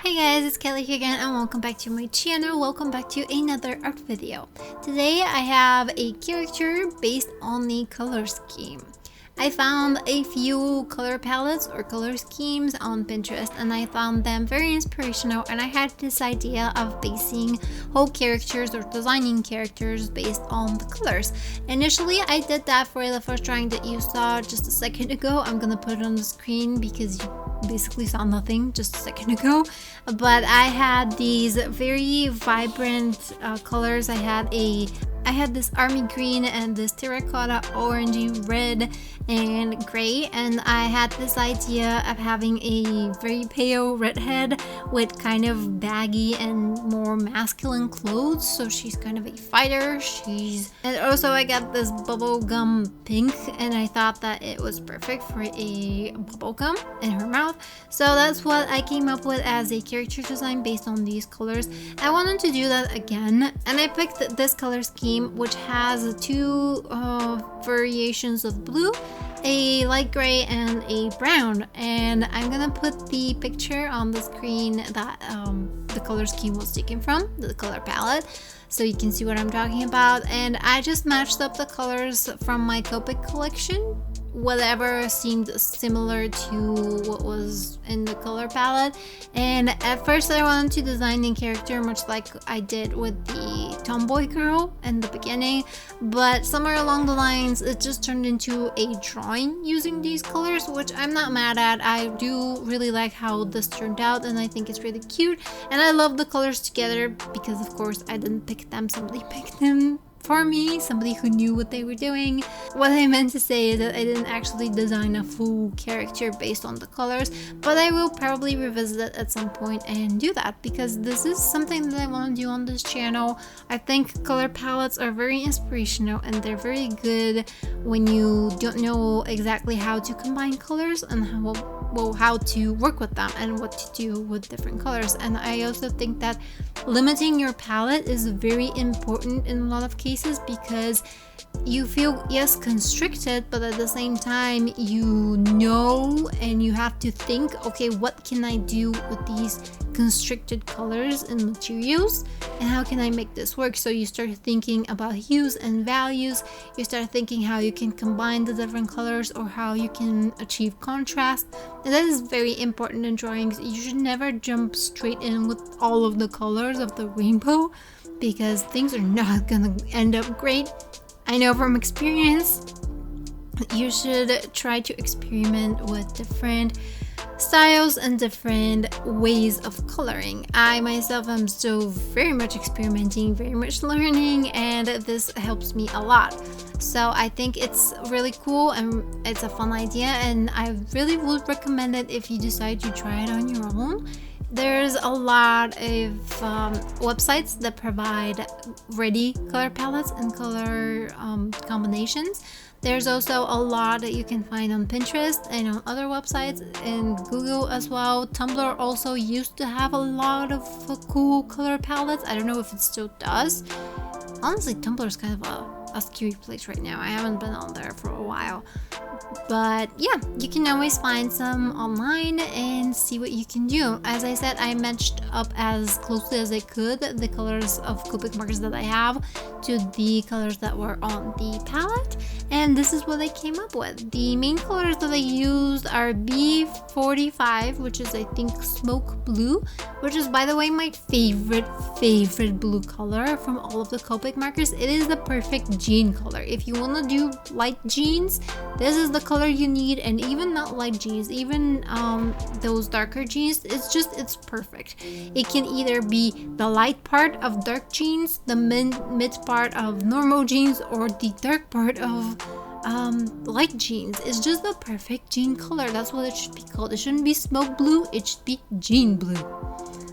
Hey guys, it's Kelly here again and welcome back to my channel. Welcome back to another art video. Today I have a character based on the color scheme. I found a few color palettes or color schemes on Pinterest and I found them very inspirational, and I had this idea of basing whole characters or designing characters based on the colors. Initially I did that for the first drawing that you saw just a second ago. I'm gonna put it on the screen because you basically saw nothing just a second ago, but I had these very vibrant colors. I had this army green and this terracotta orangey red and gray, and I had this idea of having a very pale redhead with kind of baggy and more masculine clothes, so she's kind of a fighter. And also I got this bubblegum pink, and I thought that it was perfect for a bubblegum in her mouth. So that's what I came up with as a character design based on these colors. I wanted to do that again, and I picked this color scheme, which has two variations of blue, a light gray and a brown, and I'm gonna put the picture on the screen that the color scheme was taken from, the color palette, so you can see what I'm talking about. And I just matched up the colors from my Copic collection, whatever seemed similar to what was in the color palette. And at first I wanted to design the character much like I did with the tomboy girl in the beginning, but somewhere along the lines it just turned into a drawing using these colors, which I'm not mad at. I do really like how this turned out, and I think it's really cute, and I love the colors together because of course I didn't pick them, somebody picked them for me, somebody who knew what they were doing. What I meant to say is that I didn't actually design a full character based on the colors, but I will probably revisit it at some point and do that because this is something that I want to do on this channel. I think color palettes are very inspirational and they're very good when you don't know exactly how to combine colors and how to work with them and what to do with different colors. And I also think that limiting your palette is very important in a lot of cases because you feel, yes, constricted, but at the same time you know, and you have to think, okay, what can I do with these constricted colors and materials, and how can I make this work? So you start thinking about hues and values, you start thinking how you can combine the different colors or how you can achieve contrast, and that is very important in drawings. You should never jump straight in with all of the colors of the rainbow because things are not gonna end up great. I know from experience. You should try to experiment with different styles and different ways of coloring. I myself am still very much experimenting, very much learning, and this helps me a lot. So I think it's really cool and it's a fun idea, and I really would recommend it if you decide to try it on your own. There's a lot of websites that provide ready color palettes and color combinations. There's also a lot that you can find on Pinterest and on other websites and Google as well. Tumblr also used to have a lot of cool color palettes. I don't know if it still does. Honestly, Tumblr is kind of a scary place right now. I haven't been on there for a while. But yeah, you can always find some online and see what you can do. As I said, I matched up as closely as I could the colors of Copic markers that I have to the colors that were on the palette, and this is what I came up with. The main colors that I used are B45, which is I think smoke blue, which is, by the way, my favorite blue color from all of the Copic markers. It is the perfect jean color. If you want to do light jeans, this is the color you need, and even not light jeans, even those darker jeans, it's perfect. It can either be the light part of dark jeans, the mid part of normal jeans, or the dark part of light jeans. It's just the perfect jean color. That's what it should be called. It shouldn't be smoke blue, it should be jean blue.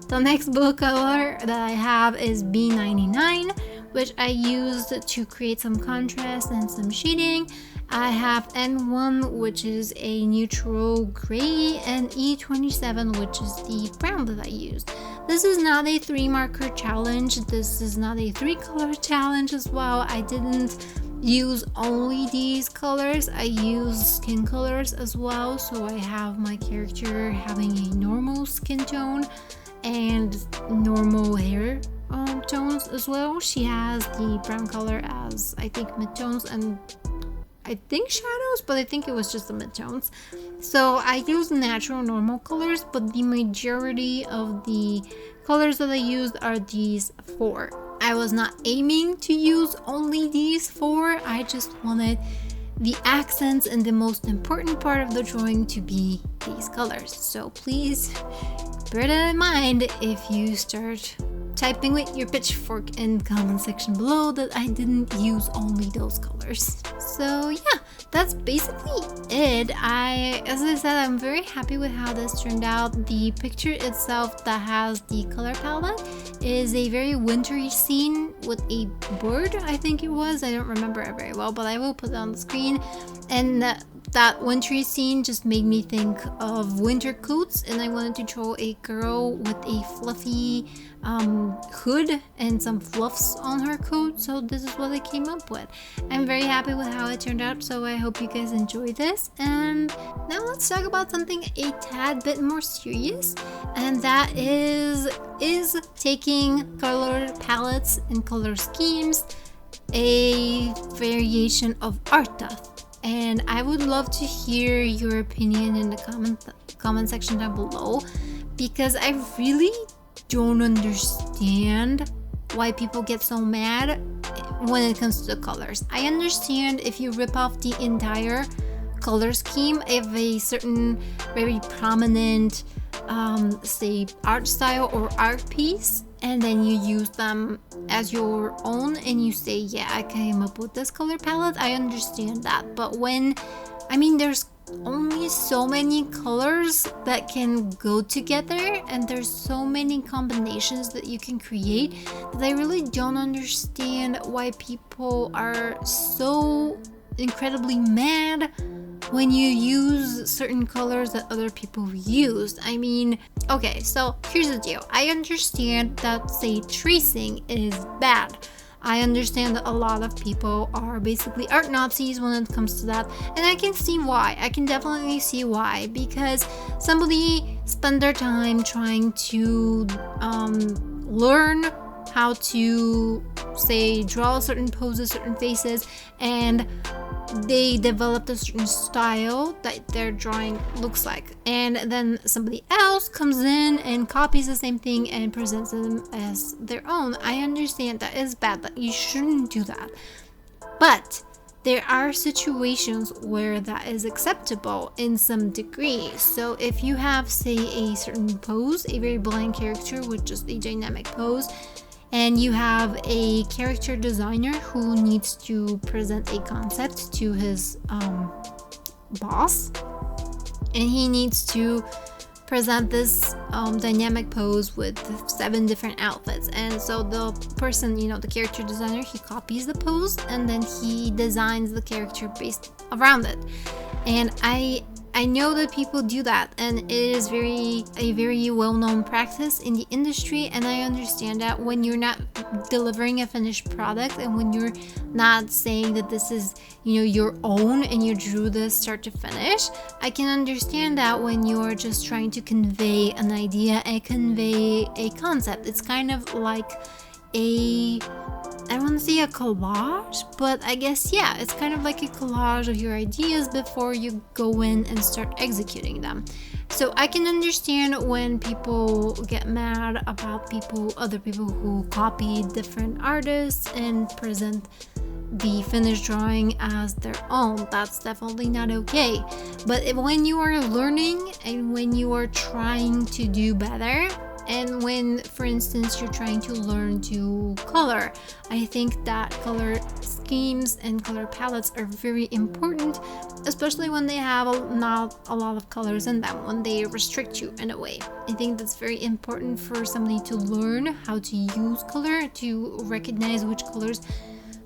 The next blue color that I have is B99, which I used to create some contrast and some shading. I have N1, which is a neutral gray, and E27, which is the brown that I used. This is not a 3-marker challenge. This is not a 3-color challenge as well. I didn't use only these colors. I use skin colors as well. So I have my character having a normal skin tone and normal hair tones as well. She has the brown color as I think midtones and I think shadows, but I think it was just the midtones. So I use natural normal colors, but the majority of the colors that I used are these 4. I was not aiming to use only these 4. I just wanted the accents and the most important part of the drawing to be these colors. So please bear that in mind if you start typing with your pitchfork in the comment section below that I didn't use only those colors. So yeah, that's basically it. As I said, I'm very happy with how this turned out. The picture itself that has the color palette is a very wintry scene with a bird, I think it was. I don't remember it very well, but I will put it on the screen. And that wintry scene just made me think of winter coats, and I wanted to draw a girl with a fluffy hood and some fluffs on her coat, so this is what I came up with. I'm very happy with how it turned out, so I hope you guys enjoy this. And now let's talk about something a tad bit more serious, and that is taking color palettes and color schemes a variation of art theft. And I would love to hear your opinion in the comment section down below, because I really don't understand why people get so mad when it comes to the colors. I understand if you rip off the entire color scheme of a certain very prominent say art style or art piece, and then you use them as your own and you say, yeah, I came up with this color palette. I understand that. But there's only so many colors that can go together, and there's so many combinations that you can create that I really don't understand why people are so incredibly mad when you use certain colors that other people used. Okay, so here's the deal. I understand that, say, tracing is bad. I understand that a lot of people are basically art Nazis when it comes to that, and I can see why. I can definitely see why, because somebody spent their time trying to learn how to, say, draw certain poses, certain faces, and they developed a certain style that their drawing looks like, and then somebody else comes in and copies the same thing and presents them as their own. I understand that is bad, that you shouldn't do that, but there are situations where that is acceptable in some degree. So if you have, say, a certain pose, a very blank character with just a dynamic pose, and you have a character designer who needs to present a concept to his boss, and he needs to present this dynamic pose with 7 different outfits. And so the person, the character designer, he copies the pose and then he designs the character based around it. And I know that people do that, and it is a very well-known practice in the industry, and I understand that when you're not delivering a finished product and when you're not saying that this is your own and you drew this start to finish, I can understand that when you're just trying to convey an idea and convey a concept. It's kind of like I don't want to say a collage, but I guess, yeah, it's kind of like a collage of your ideas before you go in and start executing them. So I can understand when people get mad about other people who copy different artists and present the finished drawing as their own. That's definitely not okay. But when you are learning and when you are trying to do better, and when, for instance, you're trying to learn to color, I think that color schemes and color palettes are very important, especially when they have not a lot of colors in them, when they restrict you in a way. I think that's very important for somebody to learn how to use color, to recognize which colors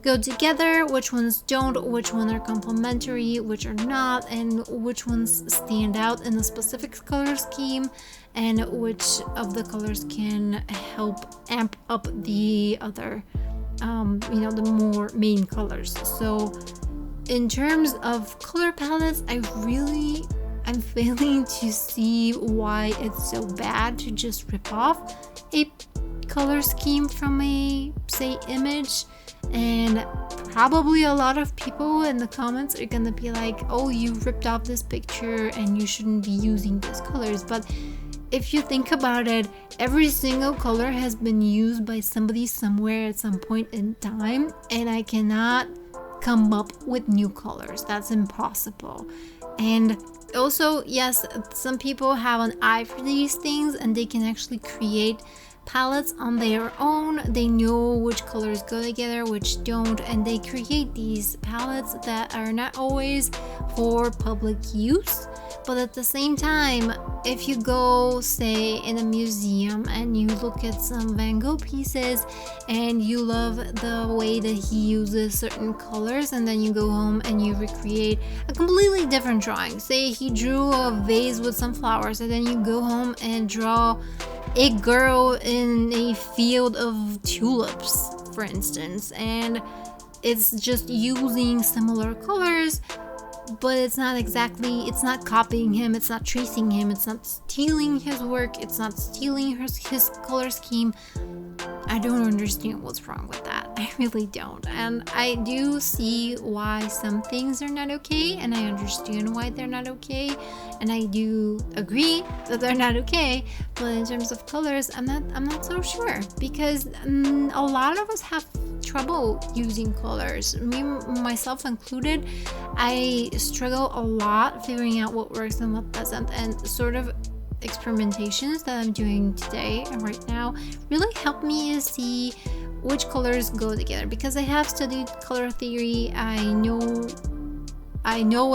go together, which ones don't, which ones are complementary, which are not, and which ones stand out in a specific color scheme, and which of the colors can help amp up the other, the more main colors. So in terms of color palettes, I really I'm failing to see why it's so bad to just rip off a color scheme from a, say, image. And probably a lot of people in the comments are gonna be like, oh, you ripped off this picture and you shouldn't be using these colors. But if you think about it, every single color has been used by somebody somewhere at some point in time, and I cannot come up with new colors. That's impossible. And also, yes, some people have an eye for these things and they can actually create palettes on their own. They know which colors go together, which don't, and they create these palettes that are not always for public use. But at the same time, if you go, say, in a museum and you look at some Van Gogh pieces and you love the way that he uses certain colors, and then you go home and you recreate a completely different drawing. Say he drew a vase with some flowers, and then you go home and draw a girl in a field of tulips, for instance, and it's just using similar colors, but it's not copying him, it's not tracing him, it's not stealing his work, it's not stealing his color scheme. I don't understand what's wrong with that. I really don't. And I do see why some things are not okay, and I understand why they're not okay, and I do agree that they're not okay. But in terms of colors, I'm not so sure, because a lot of us have trouble using colors, me myself included. I struggle a lot figuring out what works and what doesn't, and sort of experimentations that I'm doing today and right now really help me see which colors go together, because I have studied color theory. I know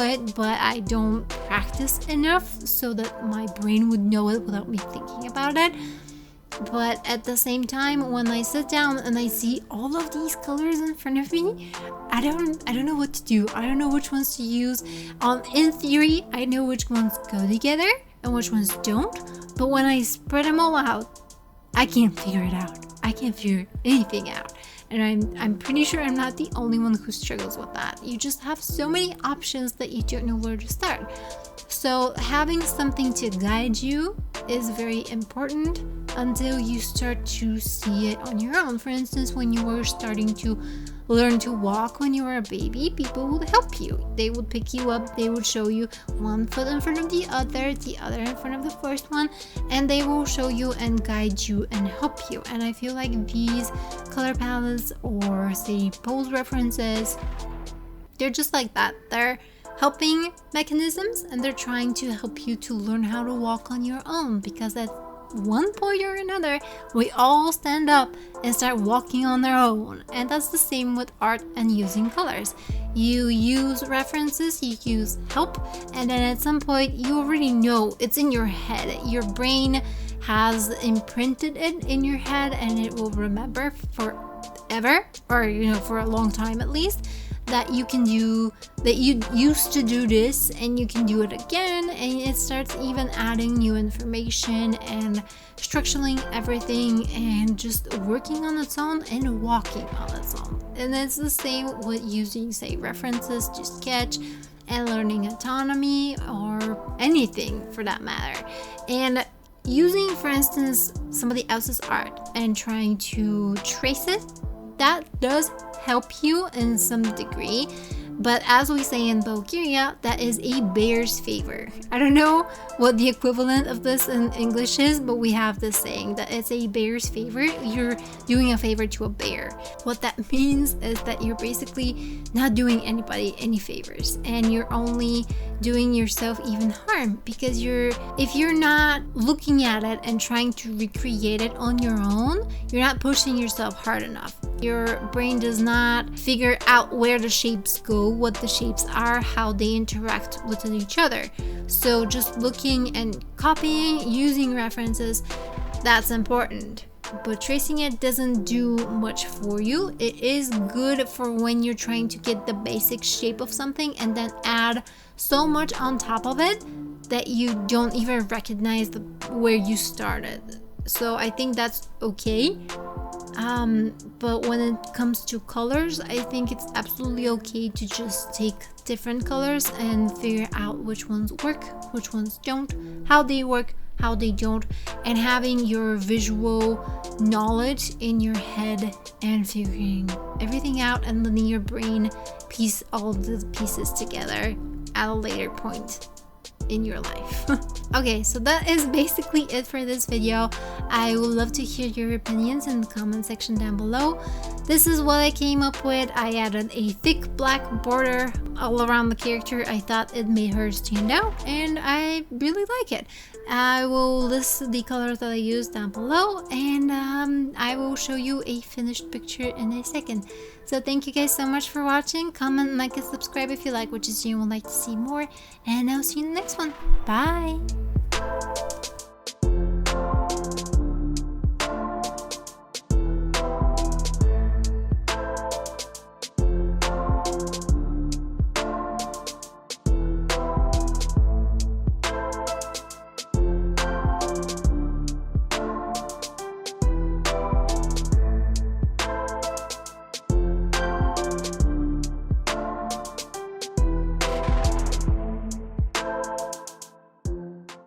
it, but I don't practice enough so that my brain would know it without me thinking about it. But at the same time, when I sit down and I see all of these colors in front of me, I don't know what to do. I don't know which ones to use. In theory, I know which ones go together and which ones don't, but when I spread them all out, I can't figure it out. I can't figure anything out. And I'm pretty sure I'm not the only one who struggles with that. You just have so many options that you don't know where to start. So having something to guide you is very important until you start to see it on your own. For instance, when you were starting to learn to walk when you were a baby, people would help you. They would pick you up, they would show you one foot in front of the other in front of the first one, and they will show you and guide you and help you. And I feel like these color palettes, or say pose references, they're just like that. They're helping mechanisms, and they're trying to help you to learn how to walk on your own, because at one point or another, we all stand up and start walking on our own. And that's the same with art and using colors. You use references, you use help, and then at some point you already know, it's in your head. Your brain has imprinted it in your head, and it will remember forever, or for a long time at least, that you can do, that you used to do this and you can do it again, and it starts even adding new information and structuring everything and just working on its own and walking on its own. And it's the same with using, say, references to sketch and learning autonomy, or anything for that matter. And using, for instance, somebody else's art and trying to trace it, that does help you in some degree, but as we say in Bulgaria, that is a bear's favor. I don't know what the equivalent of this in English is, but we have this saying that it's a bear's favor. You're doing a favor to a bear. What that means is that you're basically not doing anybody any favors, and you're only doing yourself even harm, because if you're not looking at it and trying to recreate it on your own, you're not pushing yourself hard enough. Your brain does not figure out where the shapes go, what the shapes are, how they interact with each other. So just looking and copying, using references, that's important. But tracing it doesn't do much for you. It is good for when you're trying to get the basic shape of something and then add so much on top of it that you don't even recognize where you started. So I think that's okay. But when it comes to colors, I think it's absolutely okay to just take different colors and figure out which ones work, which ones don't, how they work, how they don't, and having your visual knowledge in your head and figuring everything out and letting your brain piece all the pieces together at a later point in your life. Okay, so that is basically it for this video. I would love to hear your opinions in the comment section down below. This is what I came up with. I added a thick black border all around the character. I thought it made her stand out and I really like it. I will list the colors that I used down below, and I will show you a finished picture in a second. So thank you guys so much for watching. Comment, like, and subscribe if you like what you see and would like to see more. And I'll see you in the next one. Bye!